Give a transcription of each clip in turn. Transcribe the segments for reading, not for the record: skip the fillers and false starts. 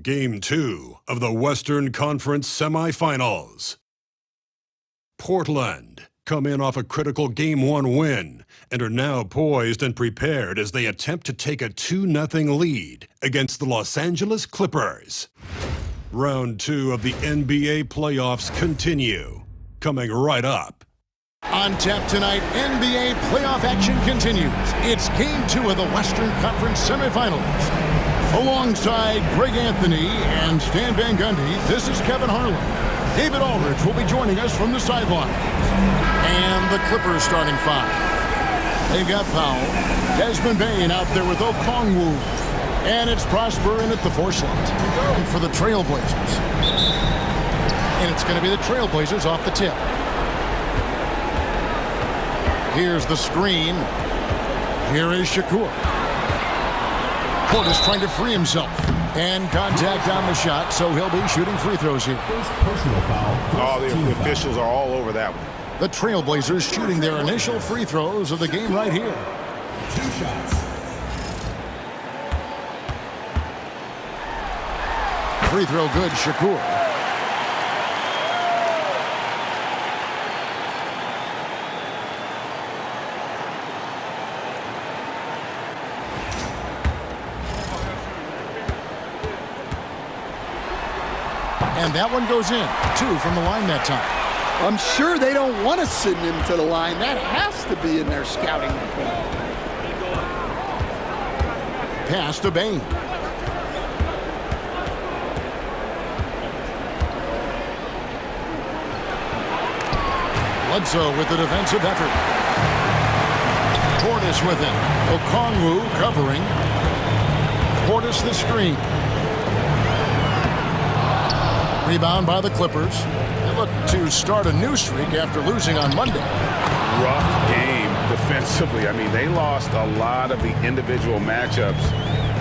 Game 2 of the Western Conference semifinals. Portland come in off a critical Game 1 win and are now poised and prepared as they attempt to take a 2-0 lead against the Los Angeles Clippers. Round 2 of the NBA playoffs continue, coming right up. On tap tonight, NBA playoff action continues. It's Game 2 of the Western Conference semifinals. Alongside Greg Anthony and Stan Van Gundy, this is Kevin Harlan. David Aldridge will be joining us from the sideline. And the Clippers starting five. They've got Powell, Desmond Bane out there with Okongwu. And it's Prosper in at the 4 slot for the Trailblazers. And it's going to be the Trailblazers off the tip. Here's the screen. Here is Shakur. Portis trying to free himself. And contact on the shot, so he'll be shooting free throws here. Personal foul. The officials are all over that one. The Trailblazers shooting their initial free throws of the game right here. 2 shots. Free throw good, Shakur. And that one goes in. 2 from the line that time. I'm sure they don't want to send him to the line. That has to be in their scouting report. Pass to Bane. Bledsoe with the defensive effort. Portis with it. Okongwu covering. Portis the screen. Rebound by the Clippers. They look to start a new streak after losing on Monday. Rough game defensively. I mean, they lost a lot of the individual matchups,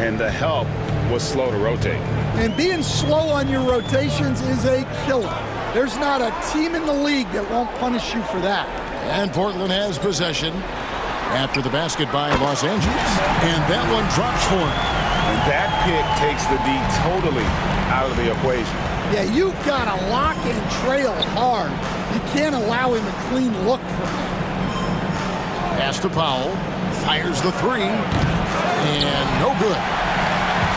and the help was slow to rotate. And being slow on your rotations is a killer. There's not a team in the league that won't punish you for that. And Portland has possession after the basket by Los Angeles. And that one drops for him. And that pick takes the D totally out of the equation. Yeah, you've got to lock and trail hard. You can't allow him a clean look from him. Pass to Powell. Fires the 3. And no good.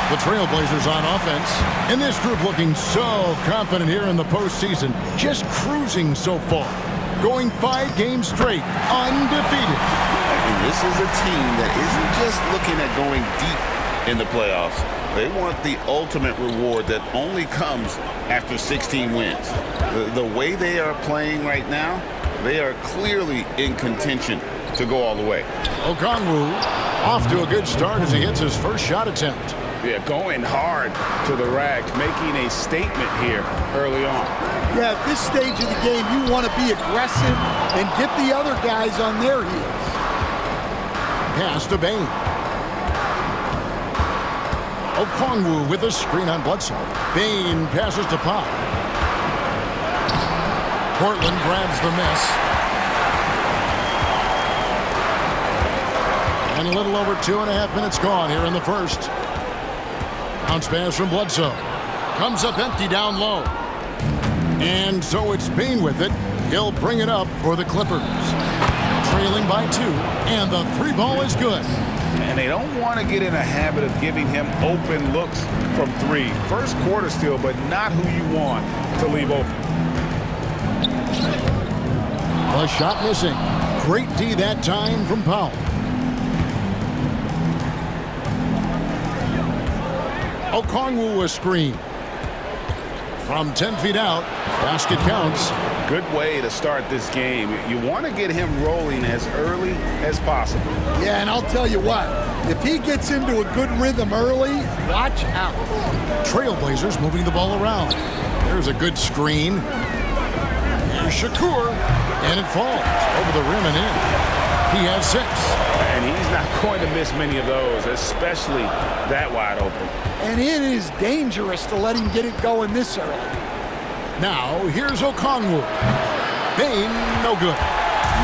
The Trailblazers on offense. And this group looking so confident here in the postseason. Just cruising so far. Going 5 games straight. Undefeated. And this is a team that isn't just looking at going deep in the playoffs. They want the ultimate reward that only comes after 16 wins. The way they are playing right now, they are clearly in contention to go all the way. Okongwu off to a good start as he hits his first shot attempt. Yeah, going hard to the rack, making a statement here early on. Yeah, at this stage of the game, you want to be aggressive and get the other guys on their heels. Pass to Bane. Okongwu with a screen on Bledsoe. Bane passes to Pop. Portland grabs the miss. And a little over 2.5 minutes gone here in the first. Bounce pass from Bledsoe. Comes up empty down low. And so it's Bane with it. He'll bring it up for the Clippers. Trailing by 2. And the 3 ball is good. And they don't want to get in a habit of giving him open looks from 3. First quarter still, but not who you want to leave open. The shot missing. Great D that time from Powell. Okongwu a screen. From 10 feet out, basket counts. Good way to start this game. You want to get him rolling as early as possible. Yeah, and I'll tell you what, if he gets into a good rhythm early, watch out. Trailblazers moving the ball around. There's a good screen. Here's Shakur, and it falls over the rim and in. He has 6. And he's not going to miss many of those, especially that wide open. And it is dangerous to let him get it going this early. Now, here's Okongwu. Bane, no good.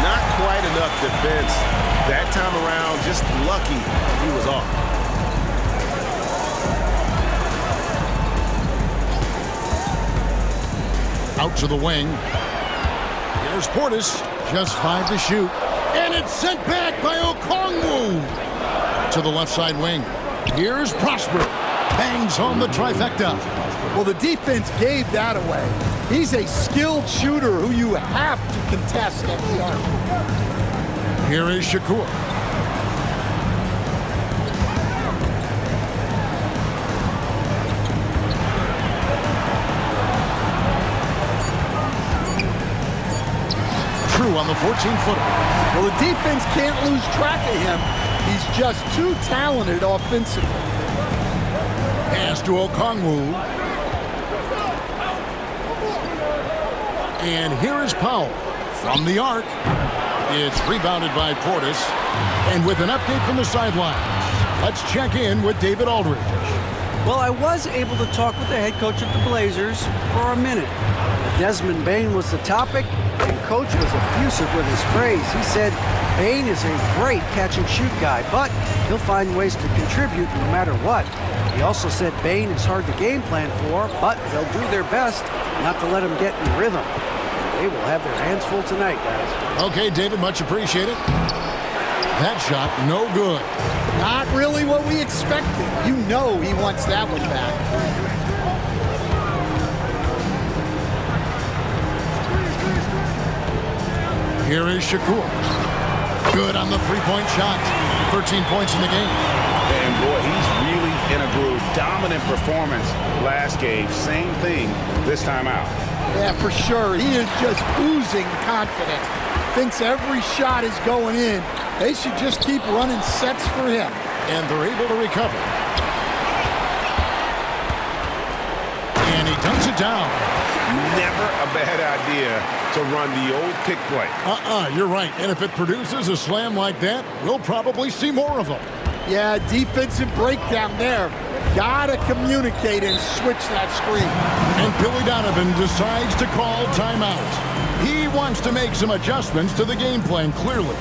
Not quite enough defense that time around. Just lucky he was off. to the wing. Here's Portis. Just 5 to shoot. And it's sent back by Okongwu. To the left side wing. Here's Prosper. Bangs home the trifecta. Well, the defense gave that away. He's a skilled shooter who you have to contest at the arc. Here is Shakur. True on the 14-footer. Well, the defense can't lose track of him. He's just too talented offensively. Pass to Okongwu. And here is Powell from the arc. It's rebounded by Portis. And with an update from the sidelines, let's check in with David Aldridge. Well, I was able to talk with the head coach of the Blazers for a minute. Desmond Bane was the topic, and Coach was effusive with his praise. He said Bane is a great catch-and-shoot guy, but he'll find ways to contribute no matter what. He also said Bane is hard to game plan for, but they'll do their best not to let him get in rhythm. They will have their hands full tonight, guys. Okay, David, much appreciated. That shot, no good. Not really what we expected. You know he wants that one back. Here is Shakur. Good on the three-point shot. 13 points in the game. And boy, he's really in a groove. Dominant performance last game. Same thing this time out. Yeah, for sure. He is just oozing confidence. Thinks every shot is going in. They should just keep running sets for him. And they're able to recover. And he dunks it down. Never a bad idea to run the old pick play. You're right. And if it produces a slam like that, we'll probably see more of them. Yeah, defensive breakdown there. Gotta communicate and switch that screen. And Billy Donovan decides to call timeout. He wants to make some adjustments to the game plan, clearly.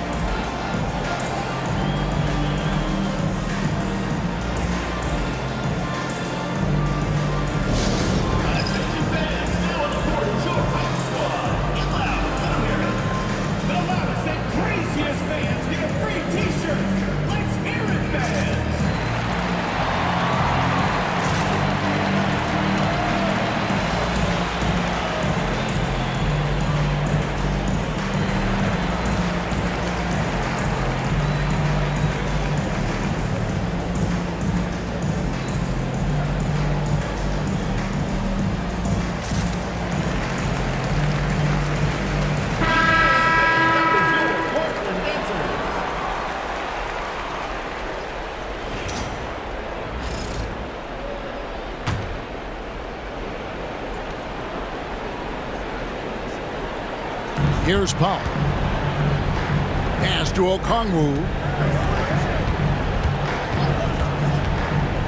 Here's Powell. Pass to Okongwu.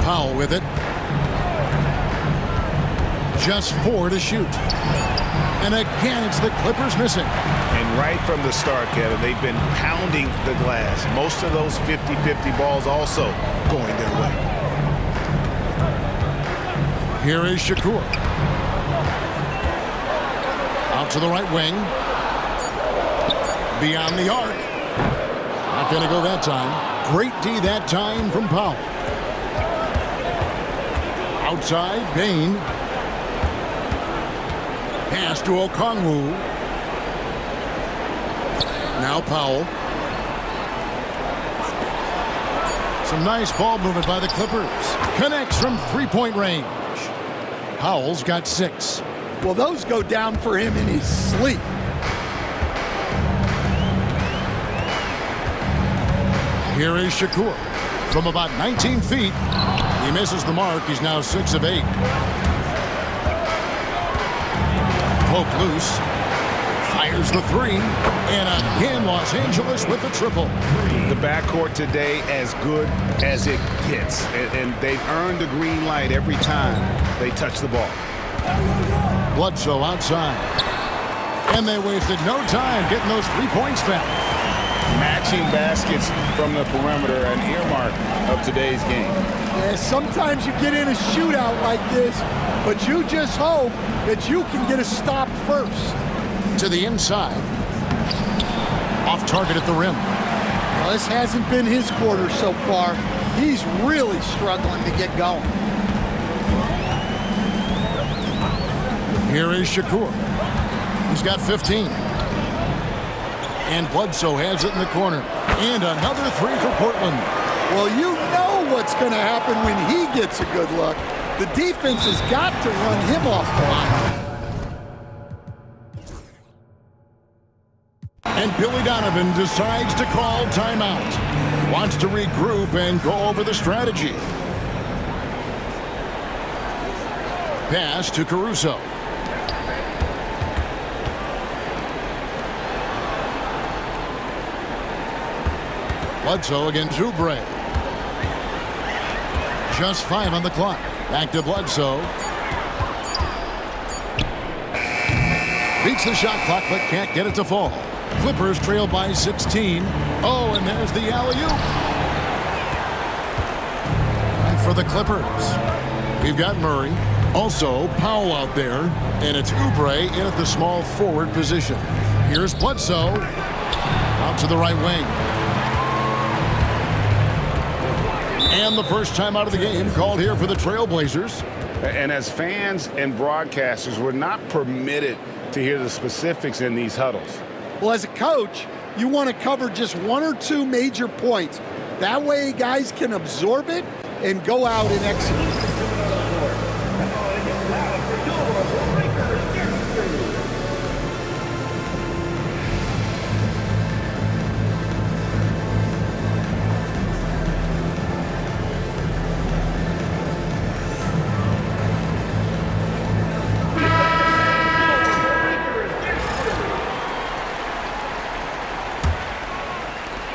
Powell with it. Just 4 to shoot. And again, it's the Clippers missing. And right from the start, Kevin, they've been pounding the glass. Most of those 50-50 balls also going their way. Here is Shakur. Out to the right wing. Beyond the arc. Not going to go that time. Great D that time from Powell. Outside, Bane. Pass to Okongwu. Now Powell. Some nice ball movement by the Clippers. Connects from three-point range. Powell's got 6. Well, those go down for him in his sleep. Here is Shakur. From about 19 feet. He misses the mark. He's now 6 of 8. Poke loose. Fires the 3. And again, Los Angeles with the triple. The backcourt today as good as it gets. And they've earned the green light every time they touch the ball. Bledsoe outside. And they wasted no time getting those 3 points back. matching baskets from the perimeter, an earmark of today's game. Yeah, sometimes you get in a shootout like this, but you just hope that you can get a stop first. To the inside. Off target at the rim. Well, this hasn't been his quarter so far. He's really struggling to get going. Here is Shakur. He's got 15. And Bledsoe has it in the corner. And another three for Portland. Well, you know what's going to happen when he gets a good look. The defense has got to run him off the line. And Billy Donovan decides to call timeout. Wants to regroup and go over the strategy. Pass to Caruso. Bledsoe against Oubre. Just 5 on the clock. Back to Bledsoe. Beats the shot clock but can't get it to fall. Clippers trail by 16. Oh, and there's the alley-oop. And for the Clippers, we've got Murray. Also, Powell out there. And it's Oubre in at the small forward position. Here's Bledsoe. Out to the right wing. And the first time out of the game called here for the Trailblazers. And as fans and broadcasters, we're not permitted to hear the specifics in these huddles. Well, as a coach, you want to cover just 1 or 2 major points. That way guys can absorb it and go out and execute.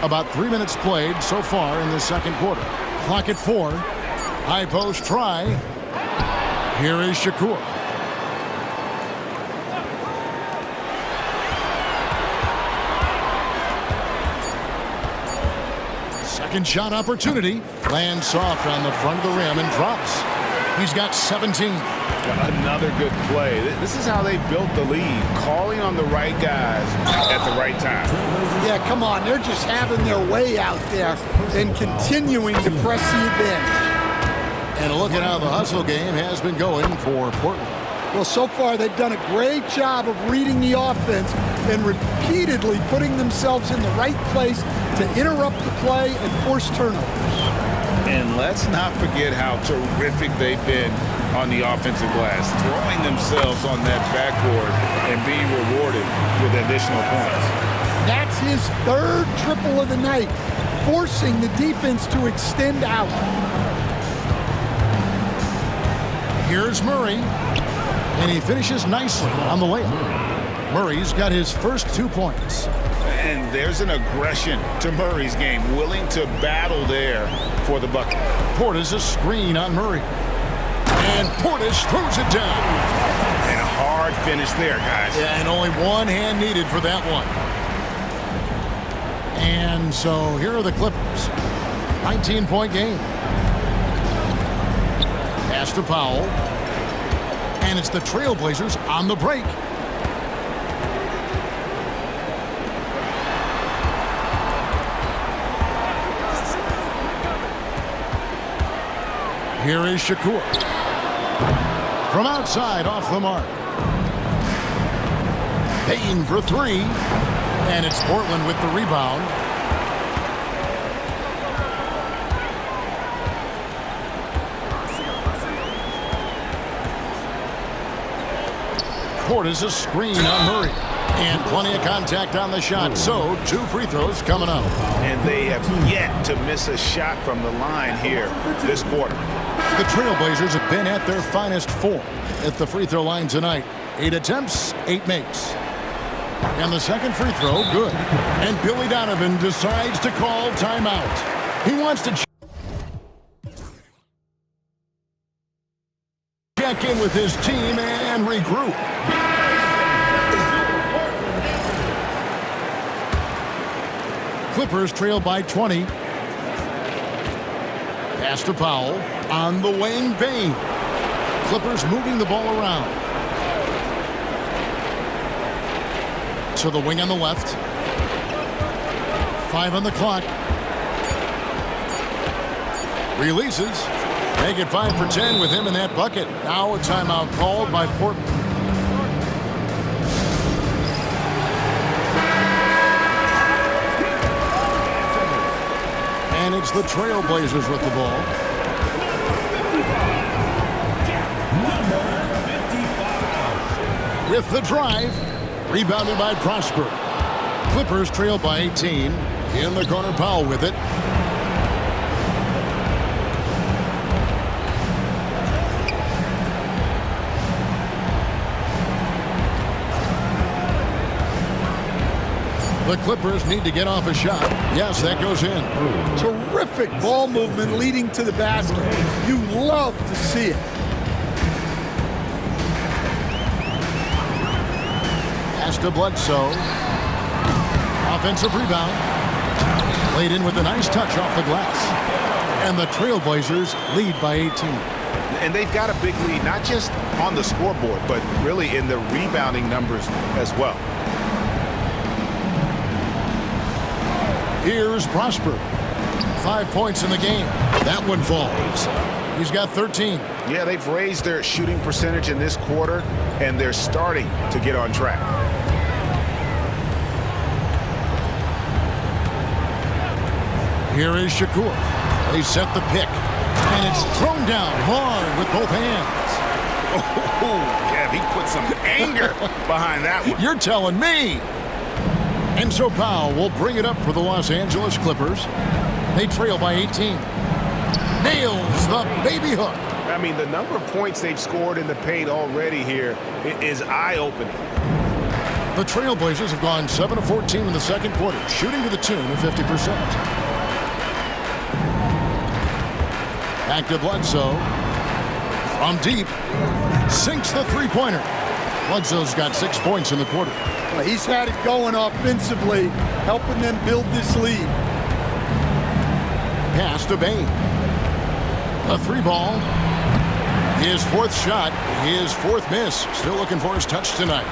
About 3 minutes played so far in the second quarter. Clock at 4. High post try. Here is Shakur. Second shot opportunity. Lands soft on the front of the rim and drops. He's got 17. Another good play. This is how they built the lead, calling on the right guys at the right time. Yeah, come on. They're just having their way out there and continuing to press the advantage. And look at how the hustle game has been going for Portland. Well, so far they've done a great job of reading the offense and repeatedly putting themselves in the right place to interrupt the play and force turnovers. And let's not forget how terrific they've been on the offensive glass, throwing themselves on that backboard and being rewarded with additional points. That's his 3rd triple of the night, forcing the defense to extend out. Here's Murray, and he finishes nicely on the layup. Murray's got his first 2 points. And there's an aggression to Murray's game, willing to battle there for the bucket. Portis a screen on Murray. And Portis throws it down. And a hard finish there, guys. Yeah, and only one hand needed for that one. And so here are the Clippers. 19-point game. Pass to Powell. And it's the Trailblazers on the break. Here is Shakur. From outside, off the mark. Payne for 3. And it's Portland with the rebound. Portis a screen on Murray. And plenty of contact on the shot. So 2 free throws coming up. And they have yet to miss a shot from the line here this quarter. The Trailblazers have been at their finest 4 at the free throw line tonight. 8 attempts, 8 makes. And the second free throw, good. And Billy Donovan decides to call timeout. He wants to check in with his team and regroup. Clippers trail by 20. Pass to Powell. On the wing, Bane. Clippers moving the ball around. To the wing on the left. 5 on the clock. Releases. Make it 5 for 10 with him in that bucket. Now a timeout called by Portland. And it's the Trailblazers with the ball. With the drive. Rebounded by Prosper. Clippers trail by 18. In the corner, Powell with it. The Clippers need to get off a shot. Yes, that goes in. Terrific ball movement leading to the basket. You love to see it. Pass to Bledsoe. Offensive rebound. Played in with a nice touch off the glass. And the Trailblazers lead by 18. And they've got a big lead, not just on the scoreboard, but really in the rebounding numbers as well. Here's Prosper. 5 points in the game. That one falls. He's got 13. Yeah, they've raised their shooting percentage in this quarter, and they're starting to get on track. Here is Shakur. They set the pick. And it's thrown down hard with both hands. Oh, Kev, he put some anger behind that one. You're telling me. And so Powell will bring it up for the Los Angeles Clippers. They trail by 18. Nails the baby hook. I mean, the number of points they've scored in the paint already here is eye-opening. The Trailblazers have gone 7 of 14 in the second quarter, shooting to the tune of 50%. Back to Bledsoe. From deep. Sinks the three-pointer. Bledsoe's got 6 points in the quarter. Well, he's had it going offensively, helping them build this lead. Pass to Bane. A 3-ball. His 4th shot, his 4th miss. Still looking for his touch tonight.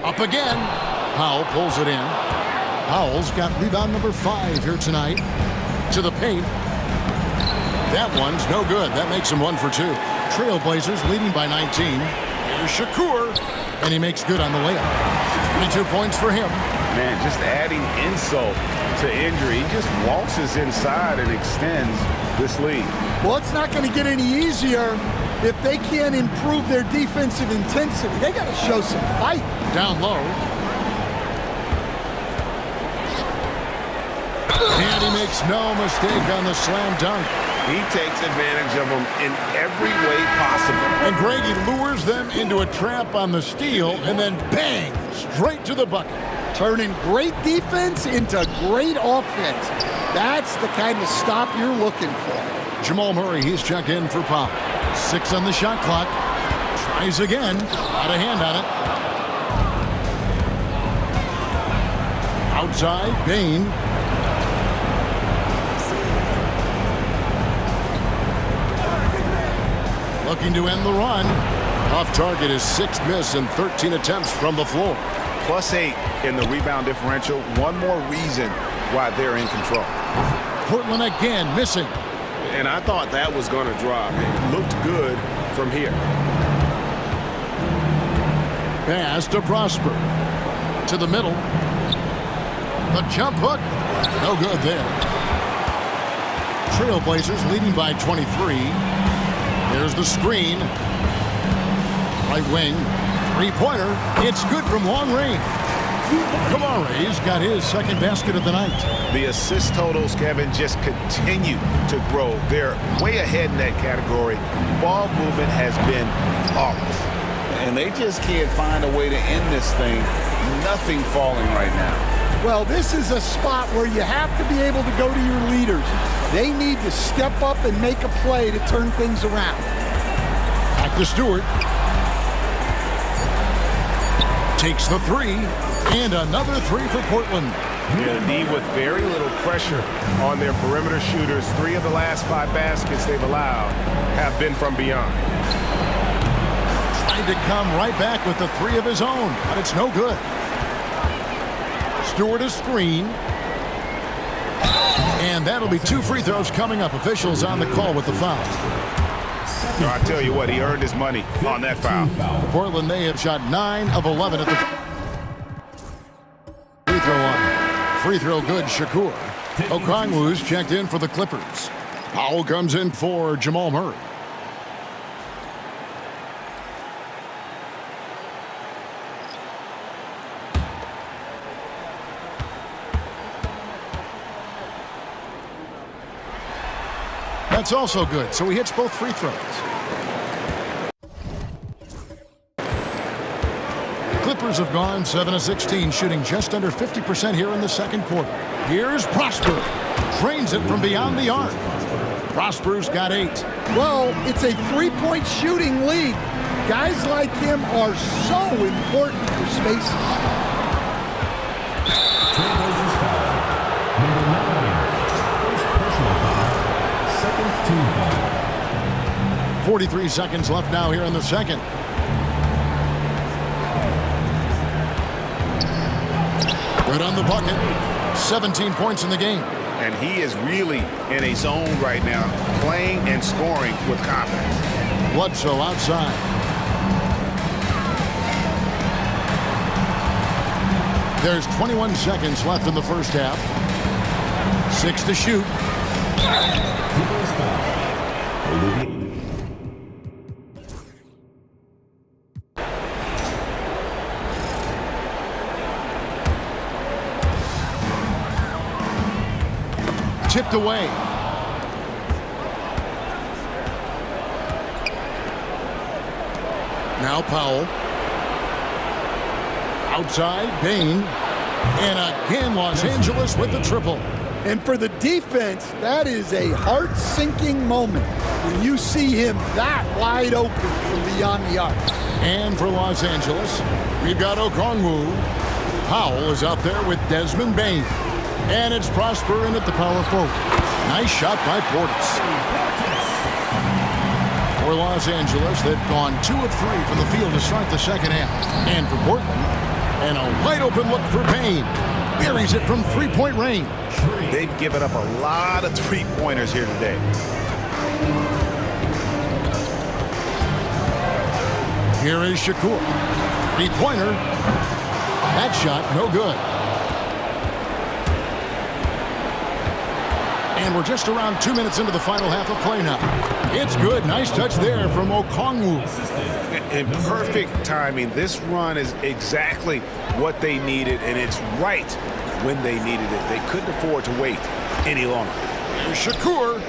Up again. Powell pulls it in. Powell's got rebound number 5 here tonight. To the paint. That one's no good. That makes him 1 for 2. Trailblazers leading by 19. Here's Shakur. And he makes good on the layup. 22 points for him. Man, just adding insult to injury. He just waltzes inside and extends this lead. Well, it's not going to get any easier if they can't improve their defensive intensity. They got to show some fight. Down low. And he makes no mistake on the slam dunk. He takes advantage of them in every way possible. And Greggy lures them into a trap on the steal, and then bang, straight to the bucket. Turning great defense into great offense. That's the kind of stop you're looking for. Jamal Murray, he's checked in for Pop. 6 on the shot clock. Tries again. Out of hand on it. Outside, Bane. Looking to end the run. Off target, his 6th miss and 13 attempts from the floor. +8 in the rebound differential. One more reason why they're in control. Portland again missing. And I thought that was going to drop. It looked good from here. Pass to Prosper. To the middle. The jump hook. No good there. Trailblazers leading by 23. There's the screen. Right wing. 3-pointer. It's good from long range. Kamari's got his 2nd basket of the night. The assist totals, Kevin, just continue to grow. They're way ahead in that category. Ball movement has been flawless. And they just can't find a way to end this thing. Nothing falling right now. Well, this is a spot where you have to be able to go to your leaders. They need to step up and make a play to turn things around. Back to Stewart. takes the three, and another three for Portland. Yeah, the D with very little pressure on their perimeter shooters. 3 of the last 5 baskets they've allowed have been from beyond. Tried to come right back with the 3 of his own, but it's no good. Stewart a screen. And that'll be 2 free throws coming up. Officials on the call with the foul. No, I tell you what, he earned his money on that foul. For Portland, they have shot 9 of 11 at the free throw line. Free throw good, Shakur. Okongwu's checked in for the Clippers. Foul comes in for Jamal Murray. That's also good, so he hits both free throws. Clippers have gone 7 of 16, shooting just under 50% here in the second quarter. Here's Prosper. Drains it from beyond the arc. Prosper's got 8. Well, it's a three-point shooting lead. Guys like him are so important for spaces. Trailblazers foul. Number 9. First personal foul. Second team foul. 43 seconds left now here in the second. Good on the bucket. 17 points in the game. And he is really in a zone right now, playing and scoring with confidence. Bledsoe outside. There's 21 seconds left in the first half. 6 to shoot. Clippers foul. Tipped away. Now Powell. Outside, Bain. And again, Los Angeles with the triple. And for the defense, that is a heart-sinking moment when you see him that wide open from beyond the arc. And for Los Angeles, we've got Okongwu. Powell is out there with Desmond Bain. And it's Prosper in at the power forward. Nice shot by Portis. For Los Angeles, they've gone 2 of 3 from the field to start the second half. And for Portland, and a wide open look for Bain. Buries it from 3-point range. They've given up a lot of three-pointers here today. Here is Shakur. 3-pointer. That shot, no good. And we're just around 2 minutes into the final half of play now. It's good. Nice touch there from Okongwu. And perfect timing. This run is exactly what they needed, and it's right when they needed it. They couldn't afford to wait any longer. Here's Shakur.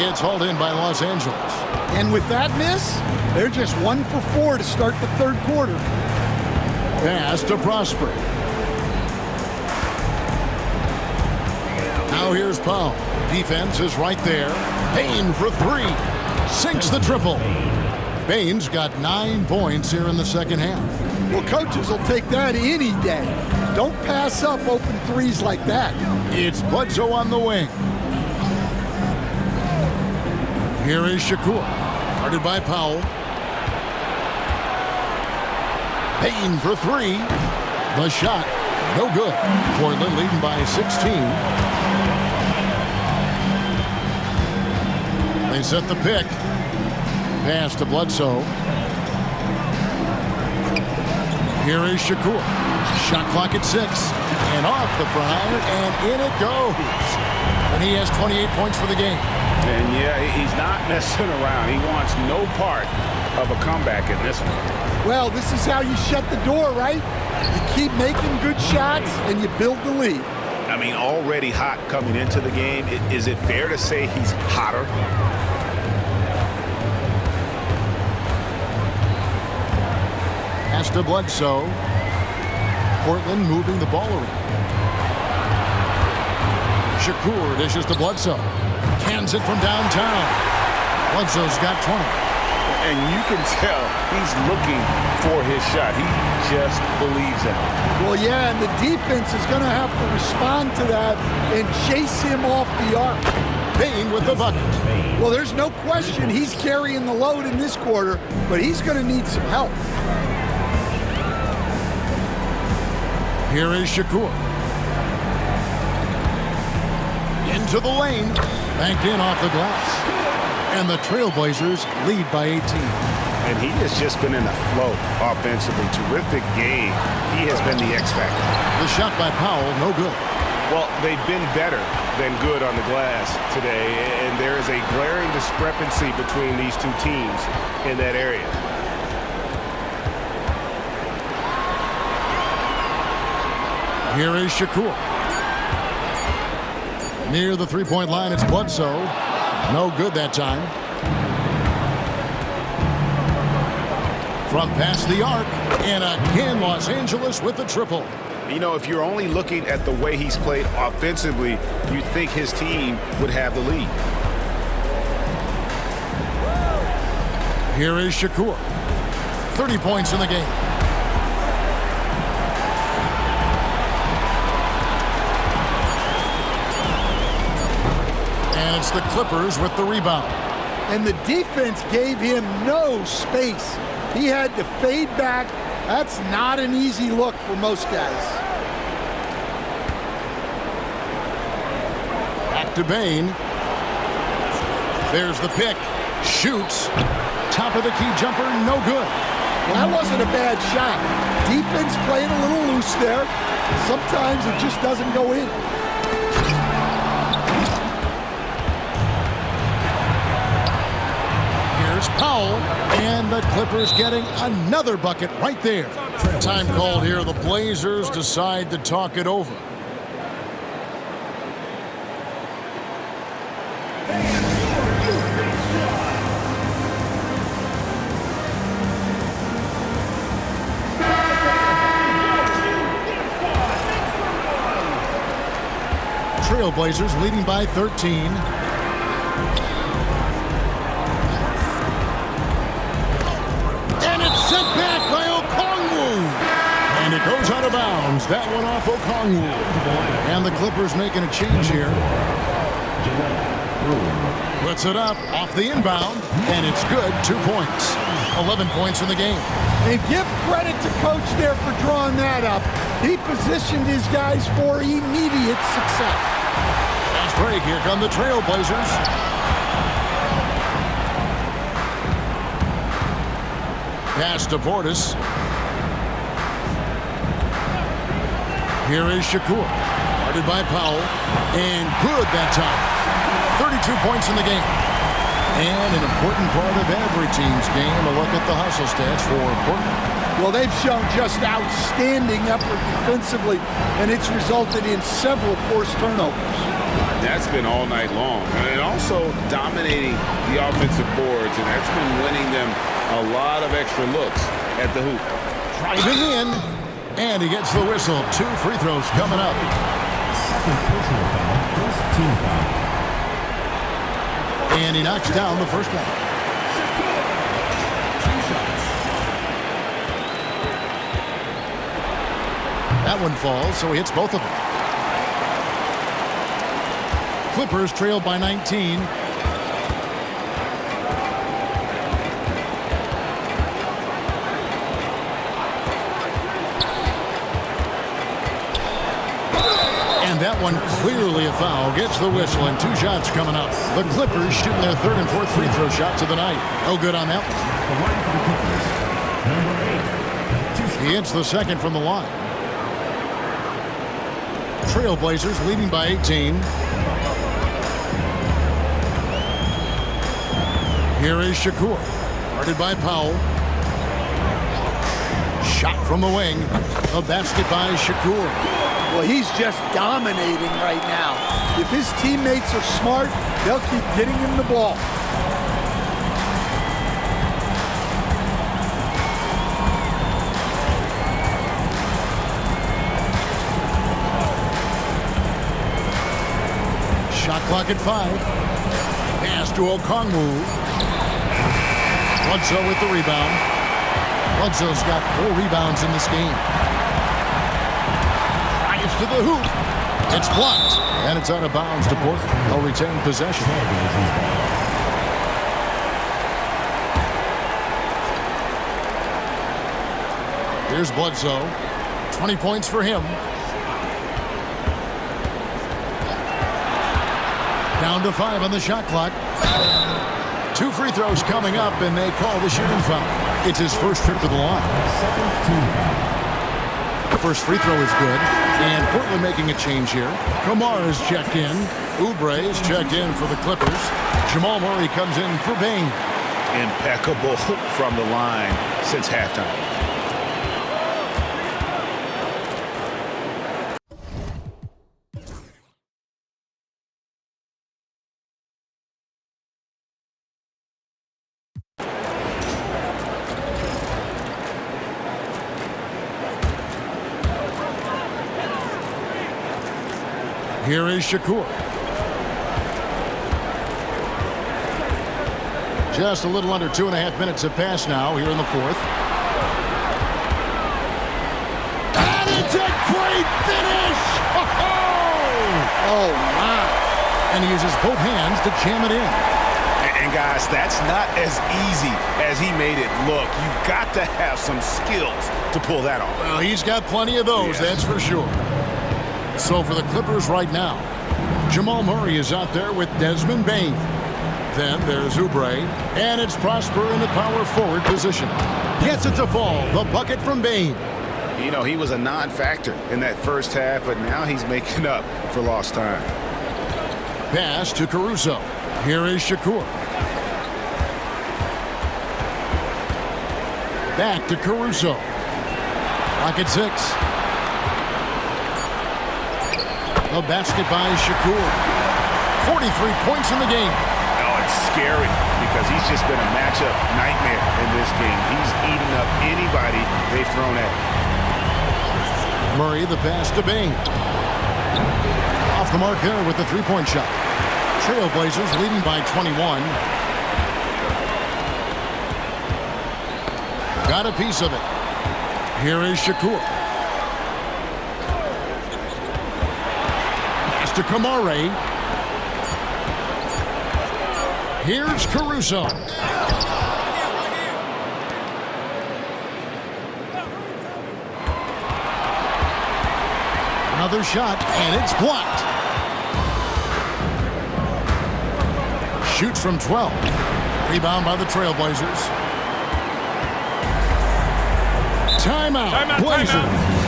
It's hauled in by Los Angeles. And with that miss, they're just 1 for 4 to start the third quarter. Pass to Prosper. Now here's Powell. Defense is right there. Bain for 3. Sinks the triple. Bain's got 9 points here in the second half. Well, coaches will take that any day. Don't pass up open threes like that. It's Bledsoe on the wing. Here is Shakur. Guarded by Powell. Bain for 3. The shot, no good. Portland leading by 16. They set the pick. Pass to Bledsoe. Here is Shakur. Shot clock at 6. And off the front, and in it goes. And he has 28 points for the game. And yeah, he's not messing around. He wants no part of a comeback in this one. Well, this is how you shut the door, right? You keep making good shots, and you build the lead. I mean, already hot coming into the game. Is it fair to say he's hotter? Pass to Bledsoe. Portland moving the ball around. Shakur dishes to Bledsoe. Cans it from downtown. Bledsoe's got 20. And you can tell he's looking for his shot. He just believes in it. Well, yeah, and the defense is going to have to respond to that and chase him off the arc. Bain with the bucket. Well, there's no question he's carrying the load in this quarter, but he's going to need some help. Here is Shakur. Into the lane. Banked in off the glass. And the Trailblazers lead by 18. And he has just been in a flow offensively. Terrific game. He has been the X factor. The shot by Powell, no good. Well, they've been better than good on the glass today, and there is a glaring discrepancy between these two teams in that area. Here is Shakur. Near the three-point line, it's Bledsoe. No good that time. From past the arc, and again Los Angeles with the triple. You know, if you're only looking at the way he's played offensively, you'd think his team would have the lead. Here is Shakur. 30 points in the game. And it's the Clippers with the rebound. And the defense gave him no space. He had to fade back. That's not an easy look for most guys. Back to Bain. There's the pick. Shoots. Top of the key jumper, no good. Well, that wasn't a bad shot. Defense playing a little loose there. Sometimes it just doesn't go in. Powell, and the Clippers getting another bucket right there. Time called here. The Blazers decide to talk it over. Trailblazers leading by 13. And it goes out of bounds. That one off Okongwu. And the Clippers making a change here. Puts it up off the inbound, and it's good. 2 points. 11 points in the game. And give credit to Coach there for drawing that up. He positioned his guys for immediate success. Fast break. Here come the Trailblazers. Pass to Portis. Here is Shakur. Guarded by Powell. And good that time. 32 points in the game. And an important part of every team's game, a look at the hustle stats for Portland. Well, they've shown just outstanding effort defensively, and it's resulted in several forced turnovers. That's been all night long. And also dominating the offensive boards, and that's been winning them a lot of extra looks at the hoop. Driving in. And he gets the whistle. 2 free throws coming up. Second personal foul, first team foul. And he knocks down the first one. That one falls, so he hits both of them. Clippers trail by 19. That one clearly a foul. Gets the whistle, and 2 shots coming up. The Clippers shooting their 3rd and 4th free throw shots of the night. No good on that one. He hits the second from the line. Trailblazers leading by 18. Here is Shakur. Guarded by Powell. Shot from the wing. A basket by Shakur. Well, he's just dominating right now. If his teammates are smart, they'll keep getting him the ball. Shot clock at 5. Pass to Okongwu. Bledsoe with the rebound. Bledsoe's got 4 rebounds in this game. Drives to the hoop. It's blocked, and it's out of bounds to Portland. They'll retain possession. Here's Bledsoe. 20 points for him. Down to 5 on the shot clock. 2 free throws coming up, and they call the shooting foul. It's his first trip to the line. The first free throw is good, and Portland making a change here. Kamara is checked in. Oubre is checked in for the Clippers. Jamal Murray comes in for Bain. Impeccable from the line since halftime. Here is Shakur. Just a little under 2.5 minutes have passed now here in the fourth. And it's a great finish! Oh, my. And he uses both hands to jam it in. And guys, that's not as easy as he made it look. You've got to have some skills to pull that off. Well, he's got plenty of those, that's for sure. So for the Clippers right now, Jamal Murray is out there with Desmond Bain. Then there's Oubre, and it's Prosper in the power forward position. Gets it to fall, the bucket from Bain. You know, he was a non-factor in that first half, but now he's making up for lost time. Pass to Caruso. Here is Shakur. Back to Caruso. Pocket 6. A basket by Shakur. 43 points in the game. Oh, it's scary because he's just been a matchup nightmare in this game. He's eating up anybody they've thrown at him. Murray, the pass to Bain. Off the mark there with the three-point shot. Trailblazers leading by 21. Got a piece of it. Here is Shakur. To Kamara. Here's Caruso. Another shot, and it's blocked. Shoots from 12. Rebound by the Trailblazers. Timeout, Blazers. Timeout.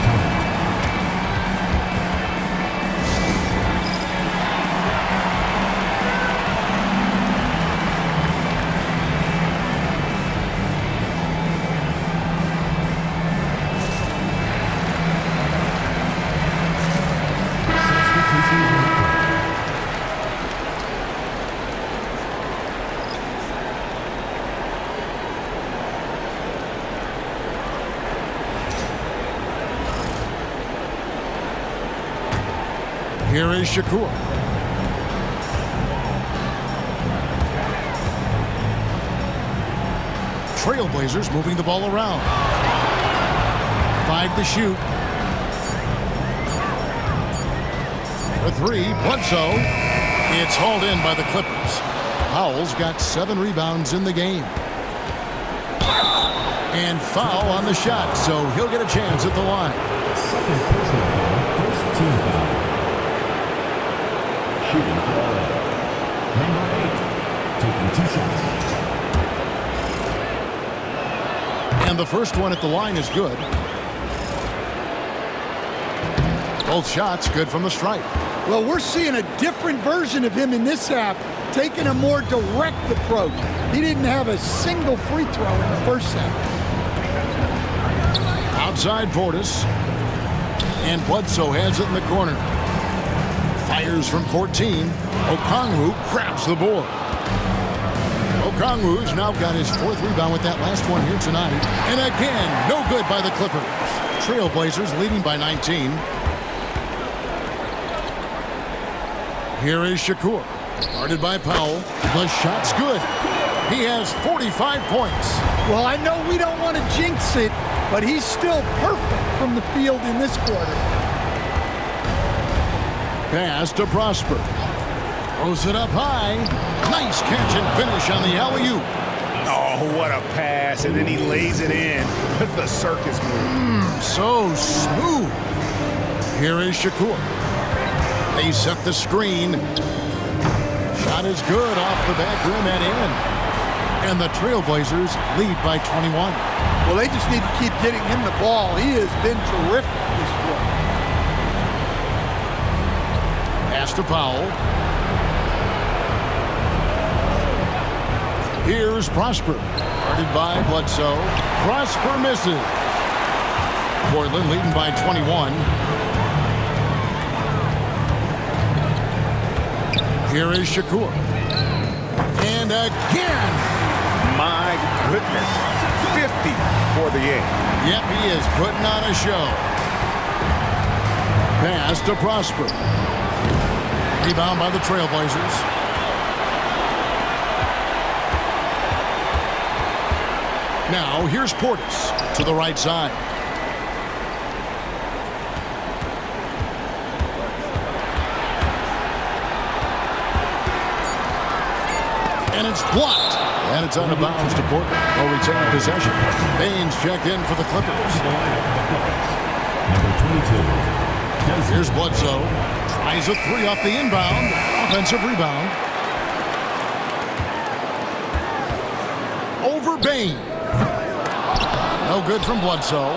Here is Shakur. Trailblazers moving the ball around. 5 to shoot. For 3, Bledsoe. It's hauled in by the Clippers. Powell's got 7 rebounds in the game. And foul on the shot, so he'll get a chance at the line. Second personal foul, first team foul. Shooting foul. Number 8, taking 2 shots. And the first one at the line is good. Both shots good from the stripe. Well, we're seeing a different version of him in this half, taking a more direct approach. He didn't have a single free throw in the first half. Outside Portis. And Bledsoe has it in the corner. Fires from 14. Okongwu grabs the board. Okongwu's now got his 4th rebound with that last one here tonight. And again, no good by the Clippers. Trailblazers leading by 19. Here is Shakur. Guarded by Powell. The shot's good. He has 45 points. Well, I know we don't want to jinx it, but he's still perfect from the field in this quarter. Pass to Prosper. Throws it up high. Nice catch and finish on the alley-oop. Oh, what a pass. And then he lays it in with the circus move. So smooth. Here is Shakur. They set the screen. Shot is good off the back rim and in. And the Trailblazers lead by 21. Well, they just need to keep getting him the ball. He has been terrific this quarter. Pass to Powell. Here's Prosper. Guarded by Bledsoe. Prosper misses. Portland leading by 21. Here is Shakur. And again. My goodness. 50 for the game. Yep, he is putting on a show. Pass to Prosper. Rebound by the Trailblazers. Now, here's Portis to the right side. And it's blocked. And it's out of bounds to Portland. They'll retain possession. Baines checked in for the Clippers. Number 22. Here's Bledsoe. Tries a three off the inbound. Offensive rebound. Over Baines. No good from Bledsoe.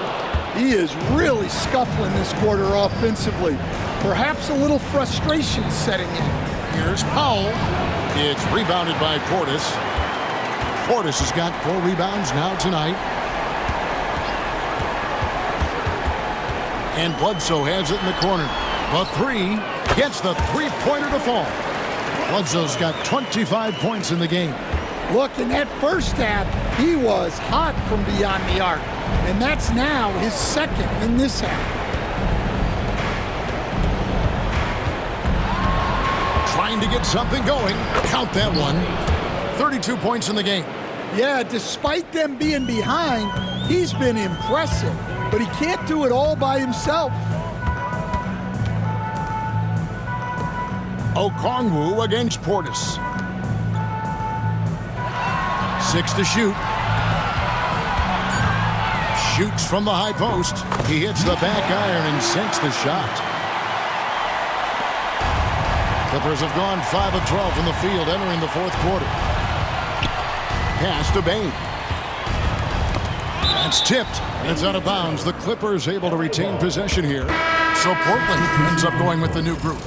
He is really scuffling this quarter offensively. Perhaps a little frustration setting in. Here's Powell. It's rebounded by Portis. Portis has got 4 rebounds now tonight. And Bledsoe has it in the corner. The three gets the three-pointer to fall. Bledsoe's got 25 points in the game. Look, in that first half, he was hot from beyond the arc. And that's now his second in this half. Trying to get something going. Count that one. 32 points in the game. Yeah, despite them being behind, he's been impressive. But he can't do it all by himself. Okongwu against Portis. 6 to shoot. Shoots from the high post. He hits the back iron and sinks the shot. Clippers have gone 5 of 12 from the field entering the fourth quarter. Pass to Baines. That's tipped, and it's out of bounds. The Clippers able to retain possession here. So Portland ends up going with the new group.